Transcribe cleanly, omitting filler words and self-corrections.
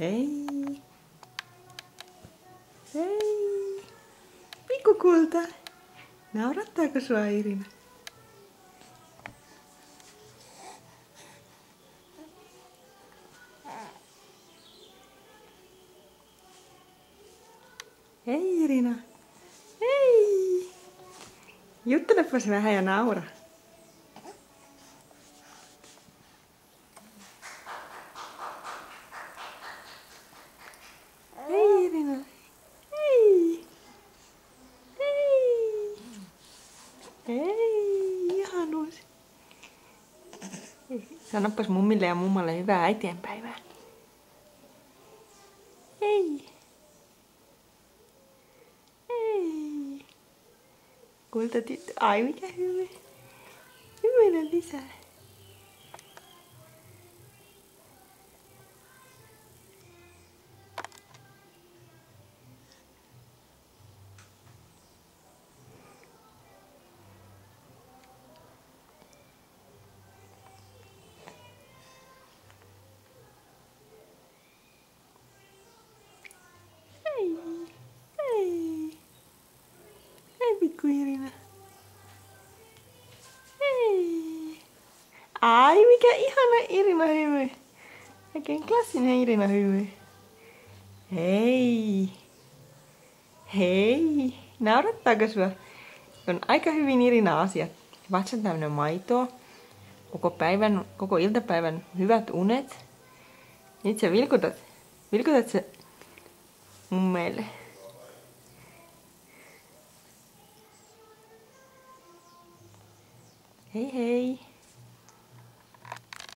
Hei. Hei. Pikkukulta. Naurattaako sua Irina? Hei Irina. Hei. Juttelepas vähän ja naura. Hei Irina. Hei. Hei. Hei. Ihanuus. Sanopas mummille ja mummalle hyvää äitienpäivää. Hei. Hei. Kultatyttö. Ai mikä hyvä. Hyvänä lisää. Hei. Hei. Hei pikku Irina. Hei. Ai mikä ihana Irina hymy. Oikein klassinen Irina hymy. Hei. Hei. Naurattaako sua? On aika hyvin Irina asiat. Vatsan täynnä maitoa. Koko iltapäivän hyvät unet. Nyt sä vilkutat. Vilkutat sä mummeille. Hei hei.